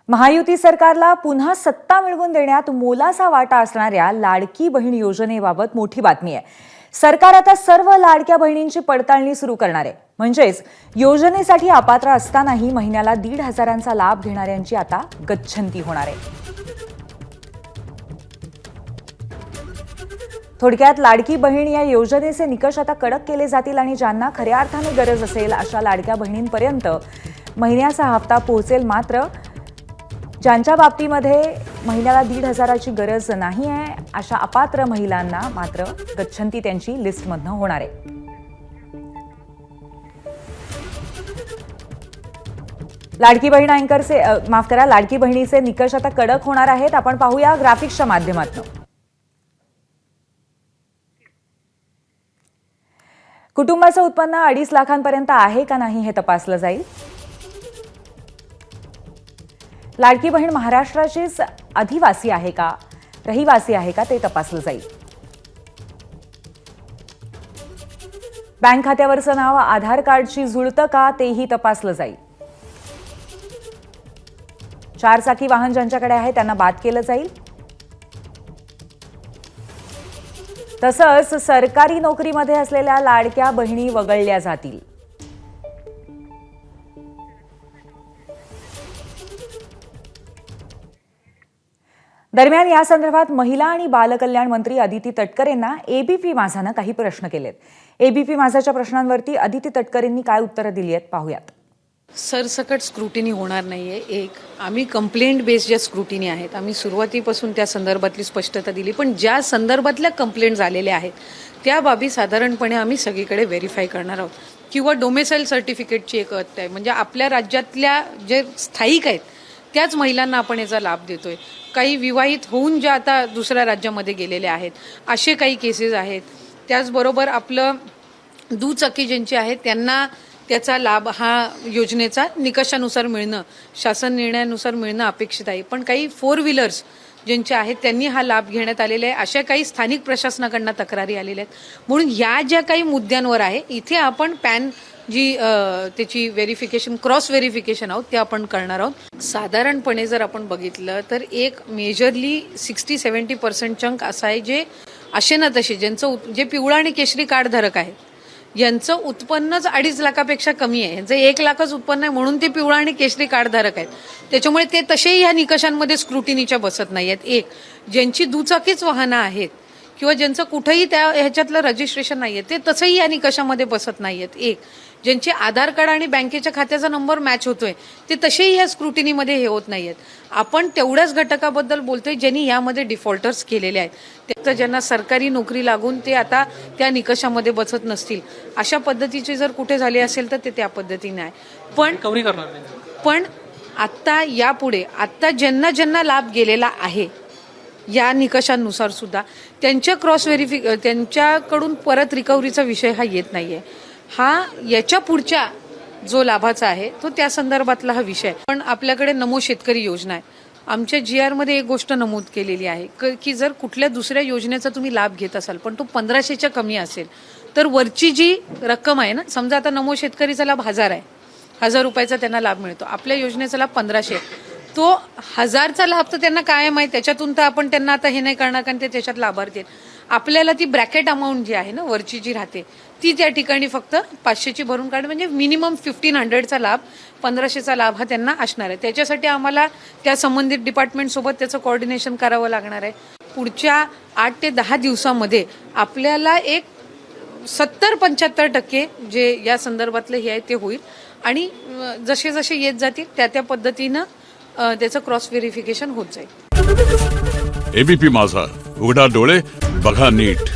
महायुती सरकारला पुन्हा सत्ता मिळवून देण्यात मोलाचा वाटा असणाऱ्या लाडकी बहीण योजनेबाबत मोठी बातमी आहे. सरकार आता सर्व लाडक्या बहिणींची पडताळणी सुरू करणार आहे. म्हणजेच योजनेसाठी अपात्र असतानाही महिन्याला 1,500चा लाभ घेणाऱ्यांची आता गच्छंती होणार आहे. थोडक्यात लाडकी बहीण या योजनेचे निकष आता कडक केले जातील आणि ज्यांना खऱ्या अर्थाने गरज असेल अशा लाडक्या बहिणींपर्यंत महिन्याचा हप्ता पोहोचेल. मात्र ज्यांच्या बाबतीमध्ये महिन्याला 1,500ची गरज नाही आहे अशा अपात्र महिलांना मात्र गच्छंती त्यांची लिस्टमधनं होणार आहे. लाडकी बहिणीचे निकष आता कडक होणार आहेत. आपण पाहूया ग्राफिक्सच्या माध्यमातून. कुटुंबाचं उत्पन्न 2.5 लाखांपर्यंत आहे का नाही हे तपासलं जाईल. लाडकी बहीण महाराष्ट्राचीच अधिवासी आहे का, रहिवासी आहे का ते तपासलं जाईल. बँक खात्यावरचं नाव आधार कार्डशी जुळतं का तेही तपासलं जाईल. 4 चाकी वाहन ज्यांच्याकडे आहे त्यांना बाद केलं जाईल. तसंच सरकारी नोकरीमध्ये असलेल्या लाडक्या बहिणी वगळल्या जातील. दरम्यान या संदर्भात महिला आणि बालकल्याण मंत्री अदिती तटकरेंना एबीपी माझानं काही प्रश्न केलेत. एबीपी माझाच्या प्रश्नांवरती अदिती तटकरेंनी काय उत्तरं दिली आहेत पाहूयात. सरसकट स्क्रुटिनी होणार नाहीये. एक, आम्ही कंप्लेंट बेस्ड ज्या स्क्रुटिनी आहेत आम्ही सुरुवातीपासून त्या संदर्भातली स्पष्टता दिली, पण ज्या संदर्भातल्या कंप्लेंट झालेल्या आहेत त्या बाबी साधारणपणे आम्ही सगळीकडे व्हेरीफाय करणार आहोत. किंवा डोमेसाईल सर्टिफिकेटची एक अट आहे, म्हणजे आपल्या राज्यातल्या जे स्थायिक आहेत त्याच महिलांना आपण याचा लाभ देतोय. काही विवाहित होऊन ज्या आता दुसऱ्या राज्यामध्ये गेलेल्या आहेत असे काही केसेस आहेत. त्याचबरोबर आपलं दुचाकी ज्यांचे आहेत त्यांना त्याचा लाभ हा योजनेचा निकषानुसार मिळणं, शासन निर्णयानुसार मिळणं अपेक्षित आहे. पण काही 4 व्हीलर्स ज्यांचे आहेत त्यांनी हा लाभ घेण्यात आलेला आहे. अशा काही स्थानिक प्रशासनाकडनं तक्रारी आलेल्या आहेत. म्हणून या ज्या काही मुद्द्यांवर आहे इथे आपण पॅन जी त्याची व्हेरिफिकेशन, क्रॉस व्हेरिफिकेशन आहोत ते आपण करणार आहोत. साधारणपणे जर आपण बघितलं तर एक मेजरली 60-70% चंक असा आहे जे असे ना तसे ज्यांचं जे पिवळा आणि केशरी कार्डधारक आहेत यांचं उत्पन्नच 2.5 लाखापेक्षा कमी आहे. यांचं 1 लाखच उत्पन्न आहे म्हणून ते पिवळा आणि केशरी कार्डधारक आहेत. त्याच्यामुळे ते तसेही ह्या निकषांमध्ये स्क्रुटिनीच्या बसत नाही आहेत. एक, ज्यांची दुचाकीच वाहनं आहेत किंवा ज्यांचं कुठेही त्या ह्याच्यातलं रजिस्ट्रेशन नाही आहे ते तसंही या निकषामध्ये बसत नाही आहेत. एक, ज्यांचे आधार कार्ड आणि बँकेच्या खात्याचा नंबर मॅच होतोय ते तसेही या स्क्रुटिनीमध्ये हे होत नाही आहेत. आपण तेवढ्याच घटकाबद्दल बोलतोय ज्यांनी यामध्ये डिफॉल्टर्स केलेले आहेत. त्याचं ज्यांना सरकारी नोकरी लागून ते आता त्या निकषामध्ये बसत नसतील अशा पद्धतीचे जर कुठे झाले असेल तर ते त्या पद्धतीने आहे. पण आत्ता यापुढे आत्ता ज्यांना लाभ गेलेला आहे या निकषांनुसार सुद्धा त्यांच्या त्यांच्याकडून परत रिकव्हरीचा विषय हा येत नाहीये. हा याच्या पुढच्या जो लाभाचा आहे तो त्या संदर्भातला हा विषय. पण आपल्याकडे नमो शेतकरी योजना आहे. आमच्या GR मध्ये एक गोष्ट नमूद केलेली आहे की जर कुठल्या दुसऱ्या योजनेचा तुम्ही लाभ घेत असाल पण तो 1500च्या कमी असेल तर वरची जी रक्कम आहे ना, समजा आता नमो शेतकरीचा लाभ 1000 आहे, 1000 रुपयाचा त्यांना लाभ मिळतो. आपल्या योजनेचा लाभ 1500, तो 1000चा लाभ तर त्यांना कायम आहे. त्याच्यातून तर आपण त्यांना आता हे नाही करणार कारण ते त्याच्यात लाभार्थी आहेत. आपल्याला ती ब्रॅकेट अमाऊंट जी आहे ना वरची जी राहते ती त्या ठिकाणी फक्त 500ची भरून काढ, म्हणजे मिनिमम 1500चा लाभ, 1500चा लाभ हा त्यांना असणार आहे. त्याच्यासाठी आम्हाला त्या संबंधित डिपार्टमेंटसोबत त्याचं कोऑर्डिनेशन करावं लागणार आहे. पुढच्या 8 ते 10 दिवसामध्ये आपल्याला एक 70-75% जे या संदर्भातलं हे आहे ते होईल आणि जसे जसे येत जातील त्या पद्धतीनं त्याचं क्रॉस व्हेरिफिकेशन होत जाईल. एबीपी माझा, उघडा डोळे बघा नीट.